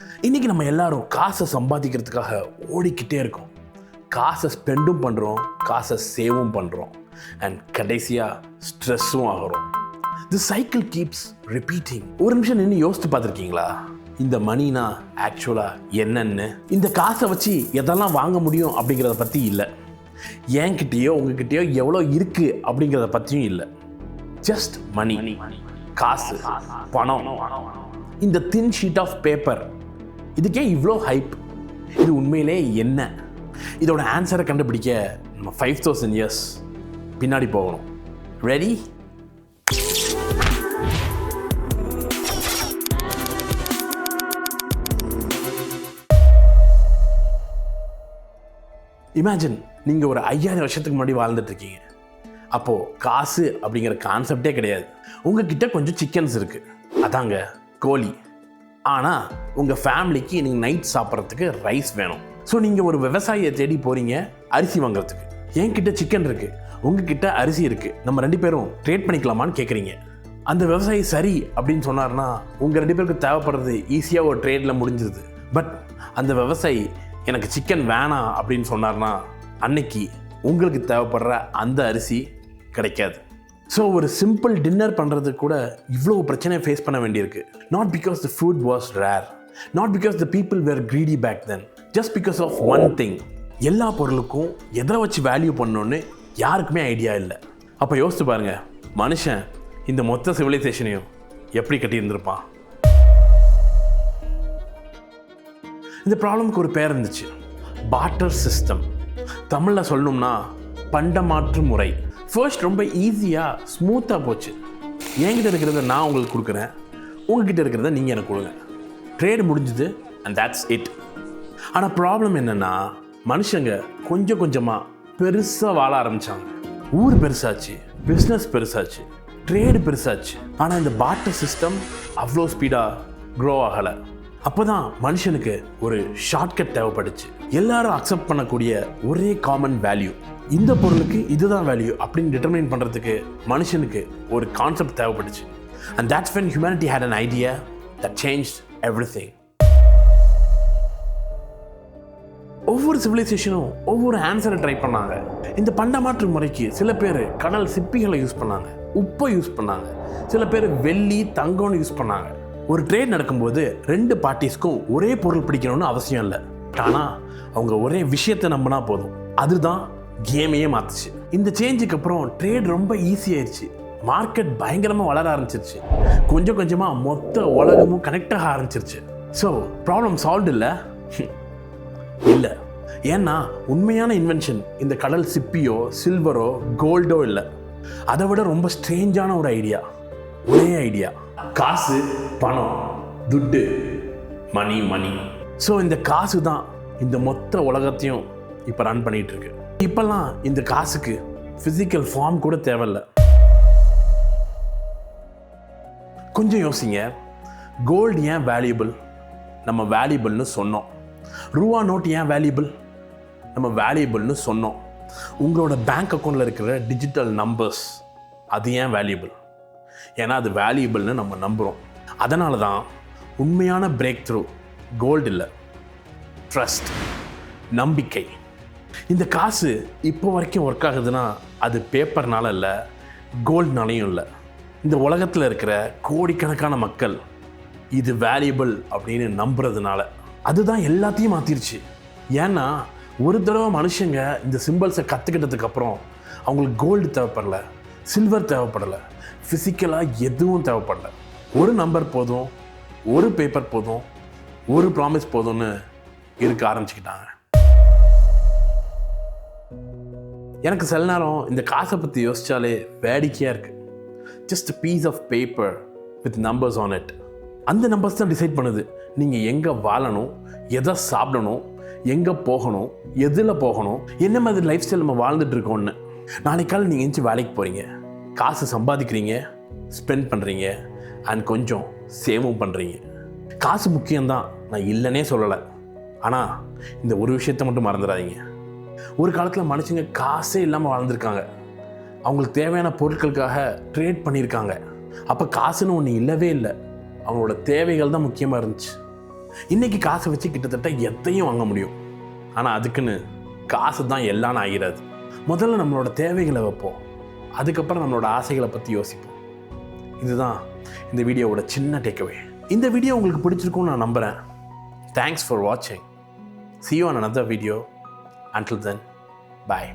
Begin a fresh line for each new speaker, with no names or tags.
இன்னைக்கு நம்ம எல்லாரும் காசை சம்பாதிக்கிறதுக்காக ஓடிக்கிட்டே இருக்கோம். காசை ஸ்பெண்டும் பண்ணுறோம், காசை சேவும் பண்ணுறோம், அண்ட் கடைசியாக ஸ்ட்ரெஸ்ஸும் ஆகிறோம். தி சைக்கிள் கீப்ஸ் ரிப்பீட்டிங். ஒரு நிமிஷம் நின்று யோசித்து பார்த்துருக்கீங்களா? இந்த மணினா ஆக்சுவலாக என்னன்னு? இந்த காசை வச்சு எதெல்லாம் வாங்க முடியும் அப்படிங்கிறத பற்றி இல்லை, என்கிட்டயோ உங்ககிட்டயோ எவ்வளோ இருக்குது அப்படிங்கிறத பற்றியும் இல்லை. ஜஸ்ட் மணி, காசு, பணம், இந்த தின் ஷீட் ஆஃப் பேப்பர். இதுக்கே இவ்வளோ ஹைப்? இது உண்மையிலே என்ன? இதோட ஆன்சரை கண்டுபிடிக்க நம்ம 5000 இயர்ஸ் பின்னாடி போகணும். ரெடி? இமேஜின், நீங்கள் ஒரு 5000 வருஷத்துக்கு முன்னாடி வாழ்ந்துட்டு இருக்கீங்க. அப்போது காசு அப்படிங்கிற கான்செப்டே கிடையாது. உங்ககிட்ட கொஞ்சம் சிக்கன்ஸ் இருக்குது, அதாங்க கோழி. ஆனால் உங்கள் ஃபேமிலிக்கு நீங்கள் நைட் சாப்பிட்றதுக்கு ரைஸ் வேணும். ஸோ நீங்கள் ஒரு விவசாயியை தேடி போகிறீங்க அரிசி வாங்குறதுக்கு. என்கிட்ட சிக்கன் இருக்குது, உங்ககிட்ட அரிசி இருக்குது, நம்ம 2 பேரும் ட்ரேட் பண்ணிக்கலாமான்னு கேட்குறீங்க. அந்த விவசாயி சரி அப்படின்னு சொன்னார்னா உங்கள் 2 பேருக்கு தேவைப்படுறது ஈஸியாக ஒரு ட்ரேடில் முடிஞ்சிருது. பட் அந்த விவசாயி எனக்கு சிக்கன் வேணாம் அப்படின்னு சொன்னார்னா அன்னைக்கு உங்களுக்கு தேவைப்படுற அந்த அரிசி கிடைக்காது. ஸோ ஒரு சிம்பிள் டின்னர் பண்ணுறதுக்கு கூட இவ்வளோ பிரச்சனையை ஃபேஸ் பண்ண வேண்டியிருக்கு. Not because the food was rare, not because the people were greedy back then, just because of one thing. எல்லா பொருளுக்கும் எதை வச்சு வேல்யூ பண்ணணுன்னு யாருக்குமே ஐடியா இல்லை. அப்போ யோசிச்சு பாருங்க, மனுஷன் இந்த மொத்த சிவிலைசேஷனையும் எப்படி கட்டியிருந்திருப்பான்? இந்த ப்ராப்ளம்க்கு ஒரு பேர் இருந்துச்சு, பார்ட்டர் சிஸ்டம். தமிழில் சொல்லணும்னா பண்டமாற்று முறை. ஃபர்ஸ்ட் ரொம்ப ஈஸியாக ஸ்மூத்தாக போச்சு. என்கிட்ட இருக்கிறத நான் உங்களுக்கு கொடுக்குறேன், உங்ககிட்ட இருக்கிறத நீங்கள் எனக்கு கொடுங்க, ட்ரேடு முடிஞ்சுது, அண்ட் that's இட். ஆனால் ப்ராப்ளம் என்னென்னா, மனுஷங்க கொஞ்சம் கொஞ்சமாக பெருசாக வாழ ஆரம்பித்தாங்க. ஊர் பெருசாச்சு, பிஸ்னஸ் பெருசாச்சு, ட்ரேடு பெருசாச்சு. ஆனால் இந்த பார்ட்டர் சிஸ்டம் அவ்வளோ ஸ்பீடாக க்ரோ ஆகலை. அப்போ தான் மனுஷனுக்கு ஒரு ஷார்ட்கட் தேவைப்பட்டுச்சு. எல்லாரும் அக்செப்ட் பண்ணக்கூடிய ஒரே காமன் வேல்யூ, இந்த பொருளுக்கு இதுதான் வேல்யூ அப்படின்னு டிட்டர்மைன் பண்ணுறதுக்கு மனுஷனுக்கு ஒரு கான்செப்ட் தேவைப்பட்டுச்சு. And that's when humanity had an idea that changed everything. ஒவ்வொரு சிவிலைசேஷனும் ஒவ்வொரு ஆன்சரை ட்ரை பண்ணாங்க. இந்த பண்டமாற்று முறைக்கு சில பேர் கடல் சிப்பிகளை யூஸ் பண்ணாங்க, உப்பை யூஸ் பண்ணாங்க, சில பேர் வெள்ளி தங்கம்னு யூஸ் பண்ணாங்க. ஒரு ட்ரேட் நடக்கும்போது 2 பார்ட்டிஸ்க்கும் ஒரே பொருள் பிடிக்கணும்னு அவசியம் இல்லை. ஆனால் அவங்க ஒரே விஷயத்தை நம்பினா போதும். அதுதான் கேமையே மாற்றுச்சு. இந்த சேஞ்சுக்கு அப்புறம் ட்ரேட் ரொம்ப ஈஸியாயிருச்சு. மார்க்கெட் பயங்கரமாக வளர ஆரம்பிச்சிருச்சு. கொஞ்சம் கொஞ்சமாக மொத்த உலகமும் கனெக்ட் ஆக ஆரம்பிச்சிருச்சு. ஸோ ப்ராப்ளம் சால்வ் இல்லை? இல்லை. ஏன்னா உண்மையான இன்வென்ஷன் இந்த கடல் சிப்பியோ சில்வரோ கோல்டோ இல்லை. அதை விட ரொம்ப ஸ்ட்ரேஞ்சான ஒரு ஐடியா, ஒரே ஐடியா, காசு, பணம், துட்டு, மணி மணி. ஸோ இந்த காசு தான் இந்த மொத்த உலகத்தையும் இப்போ ரன் பண்ணிகிட்டு இருக்கு. இப்போல்லாம் இந்த காசுக்கு ஃபிசிக்கல் ஃபார்ம் கூட தேவையில்லை. கொஞ்சம் யோசிங்க, கோல்டு ஏன் வேல்யூபிள்? நம்ம வேல்யூபிள்னு சொன்னோம். ரூபா நோட்டு ஏன் வேல்யூபிள்? நம்ம வேல்யூபிள்னு சொன்னோம். உங்களோட பேங்க் அக்கௌண்ட்டில் இருக்கிற டிஜிட்டல் நம்பர்ஸ் அது ஏன் வேல்யூபிள்? ஏன்னா அது வேல்யூபிள்னு நம்ம நம்புகிறோம். அதனால தான் உண்மையான பிரேக் த்ரூ கோல்டு இல்லை, ட்ரஸ்ட், நம்பிக்கை. இந்த காசு இப்போ வரைக்கும் ஒர்க் ஆகுதுன்னா அது பேப்பர்னால இல்லை, கோல்டுனாலையும் இல்லை. இந்த உலகத்தில் இருக்கிற கோடிக்கணக்கான மக்கள் இது வேல்யூபிள் அப்படின்னு நம்புறதுனால. அதுதான் எல்லாத்தையும் மாற்றிருச்சு. ஏன்னா ஒரு தடவை மனுஷங்க இந்த சிம்பிள்ஸை கற்றுக்கிட்டதுக்கப்புறம் அவங்களுக்கு கோல்டு தேவைப்படலை, சில்வர் தேவைப்படலை, ஃபிசிக்கலாக எதுவும் தேவைப்படலை. ஒரு நம்பர் போதும், ஒரு பேப்பர் போதும், ஒரு ப்ராமிஸ் போதும்னு இருக்க ஆரம்பிச்சுக்கிட்டாங்க. எனக்கு சில நேரம் இந்த காசை பற்றி யோசித்தாலே வேடிக்கையாக இருக்குது. Just piece of paper with numbers on it. அந்த நம்பர்ஸ் தான் டிசைட் பண்ணுது நீங்கள் எங்கே வாழணும், எதை சாப்பிடணும், எங்கே போகணும், எதில் போகணும், என்ன மாதிரி லைஃப் ஸ்டைல் நம்ம வாழ்ந்துட்டு இருக்கோம்னு. நாளைக்கு காலை நீங்கள் எந்திச்சு வேலைக்கு போகிறீங்க, காசு சம்பாதிக்கிறீங்க, ஸ்பெண்ட் பண்ணுறீங்க, அண்ட் கொஞ்சம் சேவும் பண்ணுறீங்க. காசு முக்கியம்தான், நான் இல்லைன்னே சொல்லலை. ஆனால் இந்த ஒரு விஷயத்தை மட்டும் மறந்துடாதீங்க. ஒரு காலத்தில் மனுஷங்க காசே இல்லாமல் வாழ்ந்துருக்காங்க. அவங்களுக்கு தேவையான பொருட்களுக்காக ட்ரேட் பண்ணியிருக்காங்க. அப்போ காசுன்னு ஒன்று இல்லவே இல்லை, அவங்களோட தேவைகள் தான் முக்கியமாக இருந்துச்சு. இன்றைக்கி காசை வச்சு கிட்டத்தட்ட எதையும் வாங்க முடியும். ஆனால் அதுக்குன்னு காசு தான் எல்லாம் ஆகிறது. முதல்ல நம்மளோட தேவைகளை வைப்போம், அதுக்கப்புறம் நம்மளோட ஆசைகளை பற்றி யோசிப்போம். இதுதான் இந்த வீடியோவோட சின்ன டேக்அவே. இந்த வீடியோ உங்களுக்கு பிடிச்சிருக்கும்னு நான் நம்புகிறேன். தேங்க்ஸ் ஃபார் வாட்சிங். See you on another video. Until then, bye.